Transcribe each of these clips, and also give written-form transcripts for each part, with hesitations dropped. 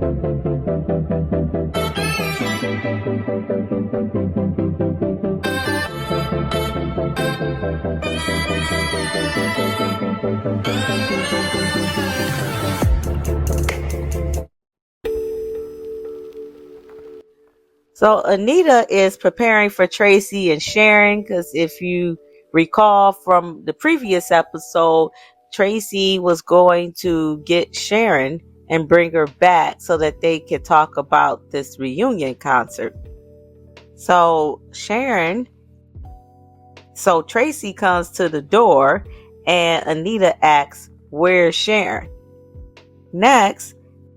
So Anita is preparing for Tracy and Sharon because if you recall from the previous episode, Tracy was going to get Sharon and bring her back so that they could talk about this reunion concert. So Tracy comes to the door and Anita asks, "Where's Sharon?" Next,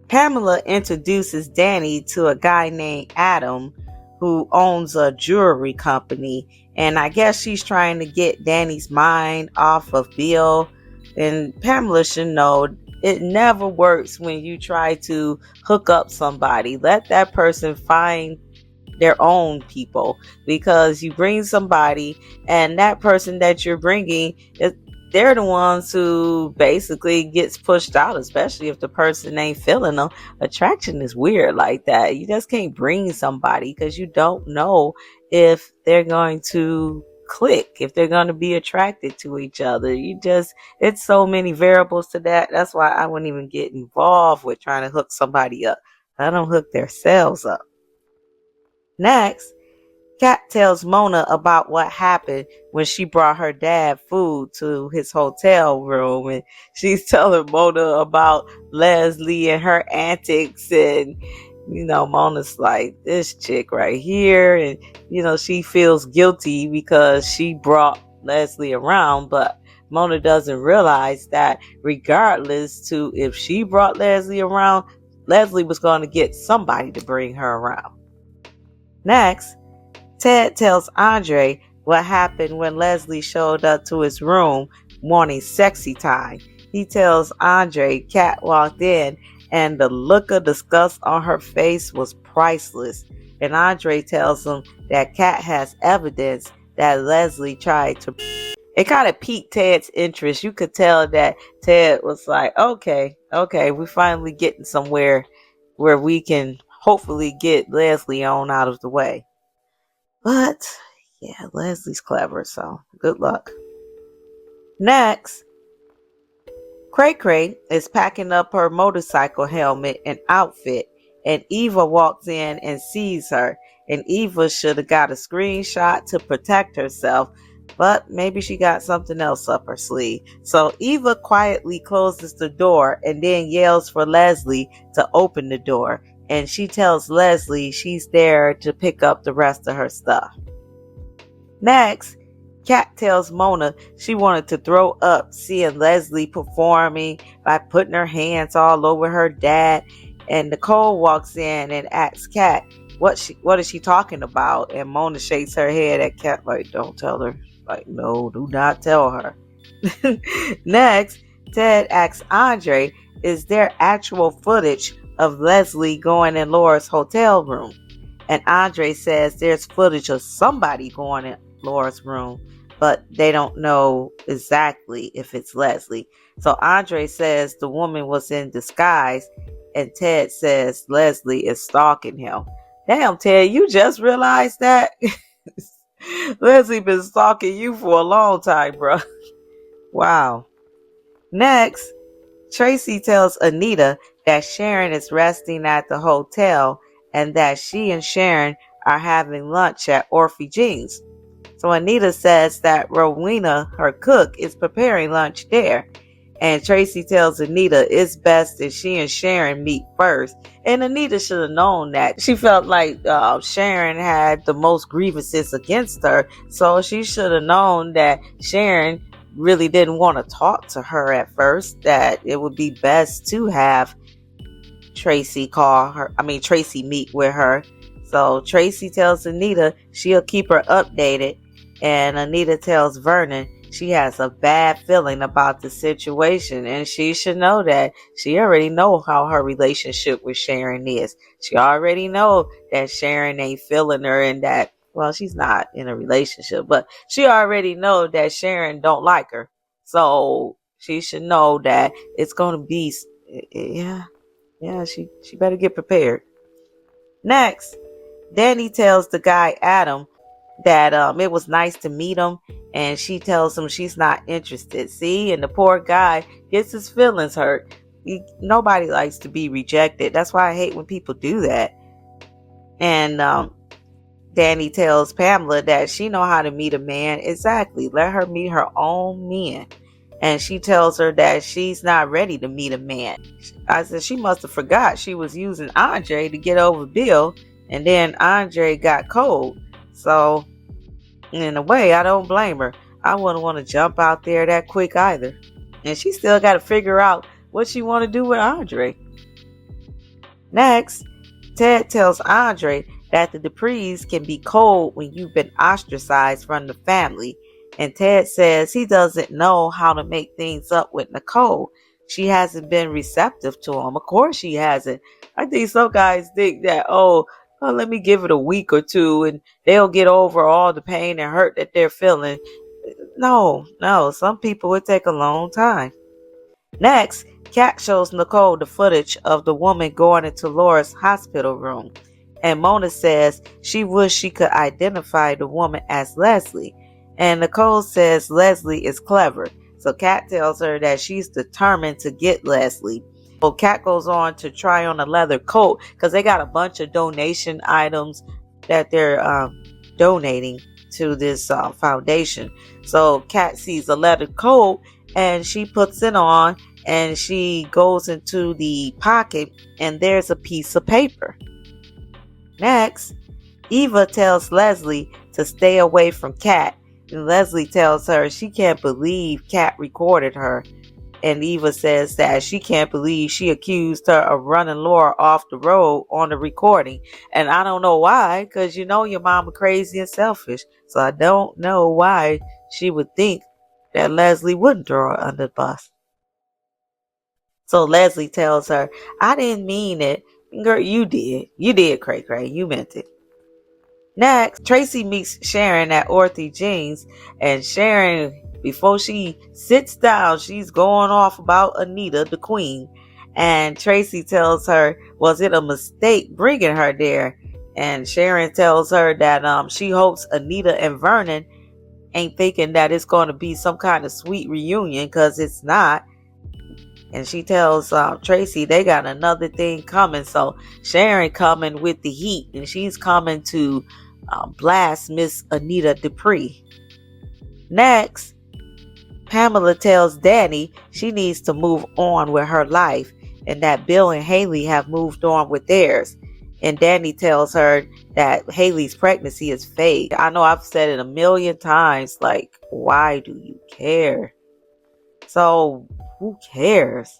Pamela introduces Danny to a guy named Adam who owns a jewelry company. And I guess she's trying to get Danny's mind off of Bill. And Pamela should know it never works when you try to hook up somebody. Let that person find their own people, because you bring somebody and that person that you're bringing, they're the ones who basically gets pushed out, especially if the person ain't feeling them. Attraction is weird like that. You just can't bring somebody because you don't know if they're going to click, if they're going to be attracted to each other. It's so many variables to that. That's why I wouldn't even get involved with trying to hook somebody up. I don't hook themselves up. Next, Kat tells Mona about what happened when she brought her dad food to his hotel room, and she's telling Mona about Leslie and her antics, and Mona's like, this chick right here, and she feels guilty because she brought Leslie around, but Mona doesn't realize that regardless to if she brought Leslie around, Leslie was going to get somebody to bring her around. Next, Ted tells Andre what happened when Leslie showed up to his room wanting sexy time. He tells Andre Kat walked in and the look of disgust on her face was priceless. And Andre tells him that Kat has evidence that Leslie tried to... It kind of piqued Ted's interest. You could tell that Ted was like, okay, we're finally getting somewhere where we can hopefully get Leslie on out of the way. But yeah, Leslie's clever, so good luck. Next, Cray Cray is packing up her motorcycle helmet and outfit, and Eva walks in and sees her. And Eva should have got a screenshot to protect herself, but maybe she got something else up her sleeve. So Eva quietly closes the door and then yells for Leslie to open the door. And she tells Leslie she's there to pick up the rest of her stuff. Next, Kat tells Mona she wanted to throw up seeing Leslie performing by putting her hands all over her dad. And Nicole walks in and asks Kat what is she talking about? And Mona shakes her head at Kat like, don't tell her. Like, no, do not tell her. Next, Ted asks Andre, is there actual footage of Leslie going in Laura's hotel room? And Andre says there's footage of somebody going in Laura's room, but they don't know exactly if it's Leslie. So Andre says the woman was in disguise, and Ted says Leslie is stalking him. Damn, Ted, you just realized that? Leslie been stalking you for a long time, bro. Wow. Next, Tracy tells Anita that Sharon is resting at the hotel and that she and Sharon are having lunch at Orphe Jean's. So Anita says that Rowena, her cook, is preparing lunch there. And Tracy tells Anita it's best that she and Sharon meet first. And Anita should have known that. She felt like Sharon had the most grievances against her. So she should have known that Sharon really didn't want to talk to her at first. That it would be best to have Tracy meet with her. So Tracy tells Anita she'll keep her updated. And Anita tells Vernon she has a bad feeling about the situation, and she should know that. She already know how her relationship with Sharon is. She already know that Sharon ain't feeling her, and that, well, she's not in a relationship, but she already know that Sharon don't like her. So she should know that it's going to be, yeah. Yeah, she better get prepared. Next, Danny tells the guy Adam that it was nice to meet him, and she tells him she's not interested. See, and the poor guy gets his feelings hurt. Nobody likes to be rejected. That's why I hate when people do that. And Danny tells Pamela that she know how to meet a man. Exactly. Let her meet her own men. And she tells her that she's not ready to meet a man. I said she must have forgot she was using Andre to get over Bill, and then Andre got cold. So in a way, I don't blame her. I wouldn't want to jump out there that quick either. And she still got to figure out what she want to do with Andre. Next, Ted tells Andre that the Duprees can be cold when you've been ostracized from the family. And Ted says he doesn't know how to make things up with Nicole. She hasn't been receptive to him. Of course she hasn't. I think some guys think that, well, let me give it a week or two and they'll get over all the pain and hurt that they're feeling. No, some people would take a long time. Next, Kat shows Nicole the footage of the woman going into Laura's hospital room. And Mona says she wished she could identify the woman as Leslie. And Nicole says Leslie is clever. So Kat tells her that she's determined to get Leslie. So Kat goes on to try on a leather coat because they got a bunch of donation items that they're donating to this foundation. So Kat sees a leather coat and she puts it on and she goes into the pocket and there's a piece of paper. Next, Eva tells Leslie to stay away from Kat. And Leslie tells her she can't believe Kat recorded her. And Eva says that she can't believe she accused her of running Laura off the road on the recording. And I don't know why, because you know your mama crazy and selfish. So I don't know why she would think that Leslie wouldn't throw her under the bus. So Leslie tells her, I didn't mean it. Girl, you did. You did, Cray Cray. You meant it. Next, Tracy meets Sharon at Orthy Jeans, and Sharon, before she sits down, she's going off about Anita, the queen. And Tracy tells her, was it a mistake bringing her there? And Sharon tells her that she hopes Anita and Vernon ain't thinking that it's going to be some kind of sweet reunion, because it's not. And she tells Tracy they got another thing coming. So Sharon coming with the heat, and she's coming to blast Miss Anita Dupree. Next, Pamela tells Danny she needs to move on with her life, and that Bill and Haley have moved on with theirs. And Danny tells her that Haley's pregnancy is fake. I know I've said it a million times, like, why do you care? So who cares?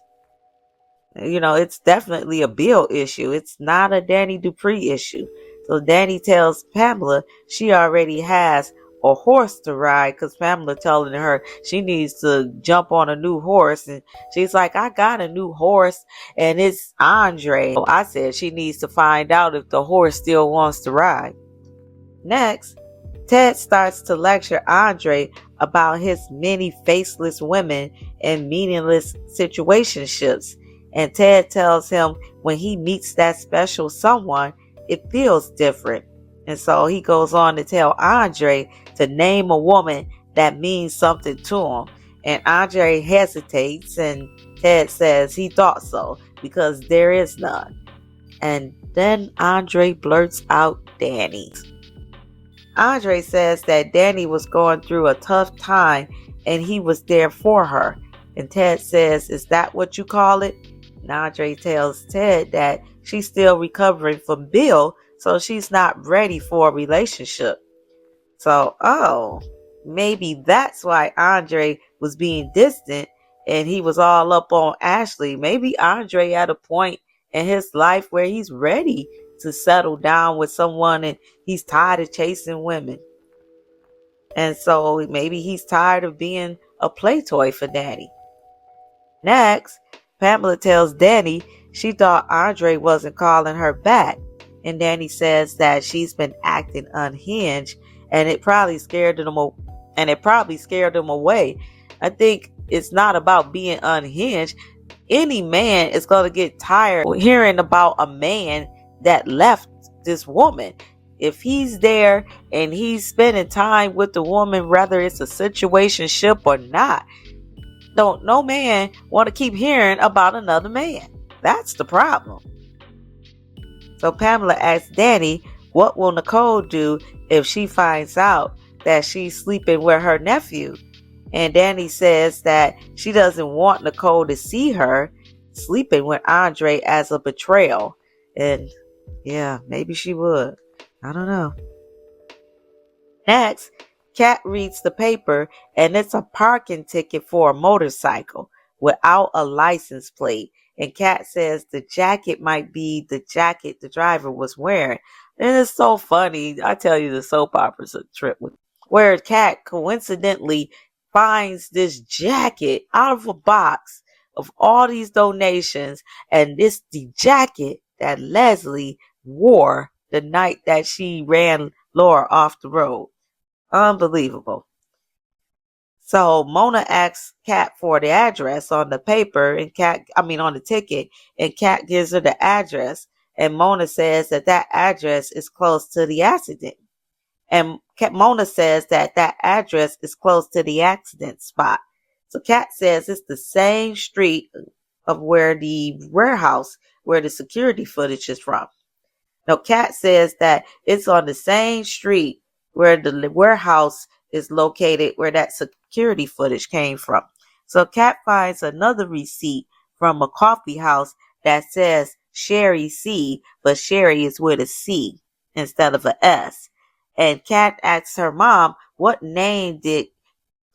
You know, it's definitely a Bill issue. It's not a Danny Dupree issue. So Danny tells Pamela she already has a horse to ride, because Pamela telling her she needs to jump on a new horse, and she's like, I got a new horse and it's Andre. So I said she needs to find out if the horse still wants to ride. Next, Ted starts to lecture Andre about his many faceless women and meaningless situationships. And Ted tells him when he meets that special someone, it feels different. And so he goes on to tell Andre to name a woman that means something to him. And Andre hesitates, and Ted says he thought so, because there is none. And then Andre blurts out Danny. Andre says that Danny was going through a tough time and he was there for her. And Ted says, is that what you call it? And Andre tells Ted that she's still recovering from Bill, so she's not ready for a relationship. So, maybe that's why Andre was being distant and he was all up on Ashley. Maybe Andre at a point in his life where he's ready to settle down with someone and he's tired of chasing women. And so maybe he's tired of being a play toy for Danny. Next, Pamela tells Danny she thought Andre wasn't calling her back. And Danny says that she's been acting unhinged and it probably scared him away. I think it's not about being unhinged. any man is going to get tired of hearing about a man that left this woman. If he's there and he's spending time with the woman, whether it's a situationship or not, don't no man want to keep hearing about another man. That's the problem. So Pamela asks Danny, what will Nicole do if she finds out that she's sleeping with her nephew? And Danny says that she doesn't want Nicole to see her sleeping with Andre as a betrayal. And yeah, maybe she would. I don't know. Next, Kat reads the paper, and it's a parking ticket for a motorcycle without a license plate. And Kat says the jacket might be the jacket the driver was wearing. And it's so funny. I tell you, the soap opera's a trip. Where Kat coincidentally finds this jacket out of a box of all these donations. And this the jacket that Leslie wore the night that she ran Laura off the road. Unbelievable. So Mona asks Kat for the address on the paper and on the ticket, and Kat gives her the address, and Mona says that address is close to the accident. And Mona says that address is close to the accident spot. So Kat says it's the same street of where the warehouse, where the security footage is from. Now Kat says that it's on the same street where the warehouse is located, where that security footage came from. So Kat finds another receipt from a coffee house that says Sherry C, but Sherry is with a C instead of an S. And Kat asks her mom, what name did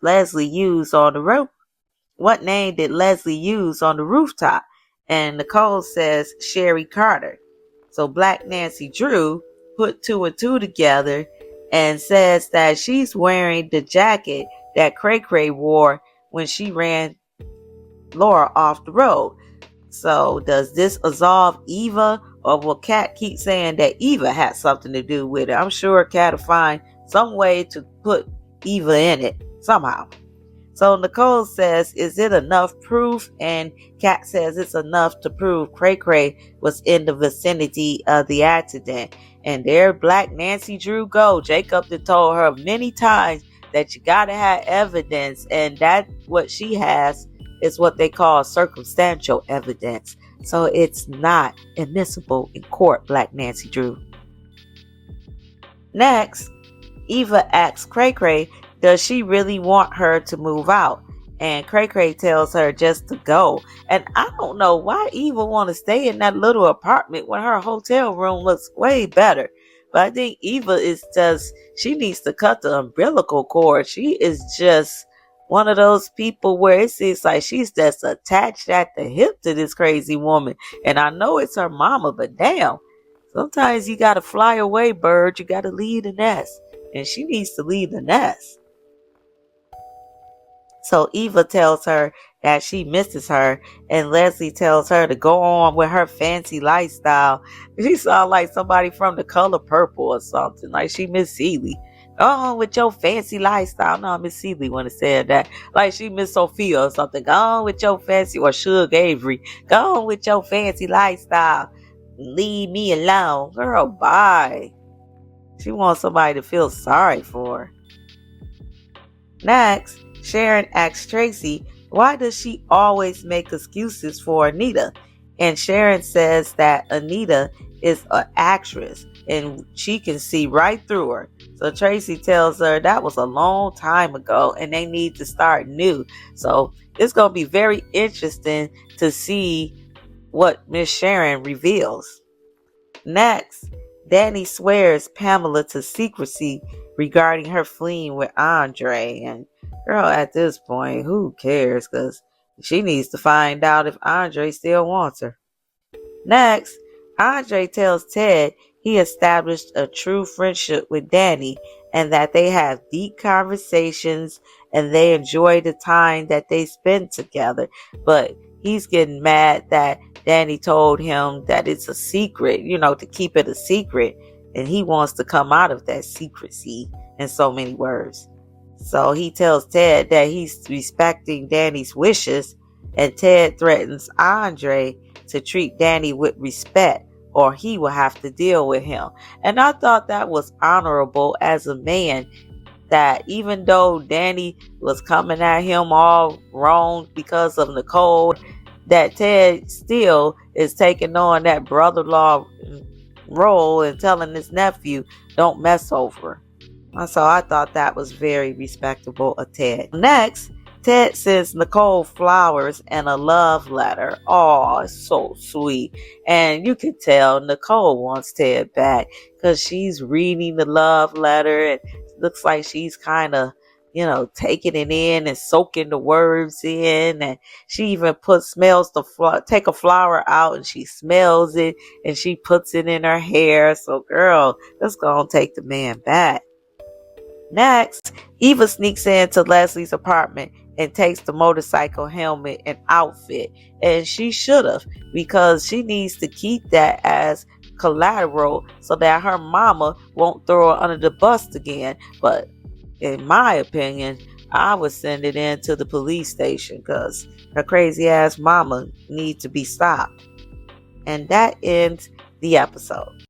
Leslie use on the roof? What name did Leslie use on the rooftop? And Nicole says Sherry Carter. So Black Nancy Drew put 2 and 2 together and says that she's wearing the jacket that Cray Cray wore when she ran Laura off the road. So does this absolve Eva, or will Kat keep saying that Eva had something to do with it? I'm sure Kat will find some way to put Eva in it somehow. So Nicole says, is it enough proof? And Kat says it's enough to prove Cray Cray was in the vicinity of the accident. And there Black Nancy Drew go. Jacob had told her many times that you gotta have evidence, and that what she has is what they call circumstantial evidence. So it's not admissible in court, Black Nancy Drew. Next, Eva asks Cray Cray, does she really want her to move out? And Cray Cray tells her just to go. And I don't know why Eva want to stay in that little apartment when her hotel room looks way better. But I think Eva is just, she needs to cut the umbilical cord. She is just one of those people where it seems like she's just attached at the hip to this crazy woman. And I know it's her mama, but damn, sometimes you got to fly away, bird. You got to leave the nest. And she needs to leave the nest. So Eva tells her that she misses her, and Leslie tells her to go on with her fancy lifestyle. She sounds like somebody from The Color Purple or something, like she Miss Seeley. Go on with your fancy lifestyle. No, Miss Seeley when it said that. Like she Miss Sophia or something. Go on with your fancy, or Suge Avery. Go on with your fancy lifestyle. Leave me alone. Girl, bye. She wants somebody to feel sorry for her. Next, Sharon asks Tracy, why does she always make excuses for Anita? And Sharon says that Anita is an actress and she can see right through her. So Tracy tells her that was a long time ago and they need to start new. So it's going to be very interesting to see what Miss Sharon reveals. Next, Danny swears Pamela to secrecy regarding her fleeing with Andre. And girl, at this point, who cares? Because she needs to find out if Andre still wants her. Next, Andre tells Ted he established a true friendship with Danny and that they have deep conversations and they enjoy the time that they spend together. But he's getting mad that Danny told him that it's a secret, to keep it a secret. And he wants to come out of that secrecy in so many words. So he tells Ted that he's respecting Danny's wishes and Ted threatens Andre to treat Danny with respect or he will have to deal with him. And I thought that was honorable as a man, that even though Danny was coming at him all wrong because of Nicole, that Ted still is taking on that brother-in-law role and telling his nephew, don't mess over. So I thought that was very respectable of Ted. Next, Ted sends Nicole flowers and a love letter. Oh, it's so sweet. And you can tell Nicole wants Ted back because she's reading the love letter and looks like she's kind of, taking it in and soaking the words in. And she even take a flower out and she smells it and she puts it in her hair. So girl, let's go and take the man back. Next, Eva sneaks into Leslie's apartment and takes the motorcycle helmet and outfit. And she should have, because she needs to keep that as collateral so that her mama won't throw her under the bus again. But in my opinion, I would send it into the police station because her crazy ass mama needs to be stopped. And that ends the episode.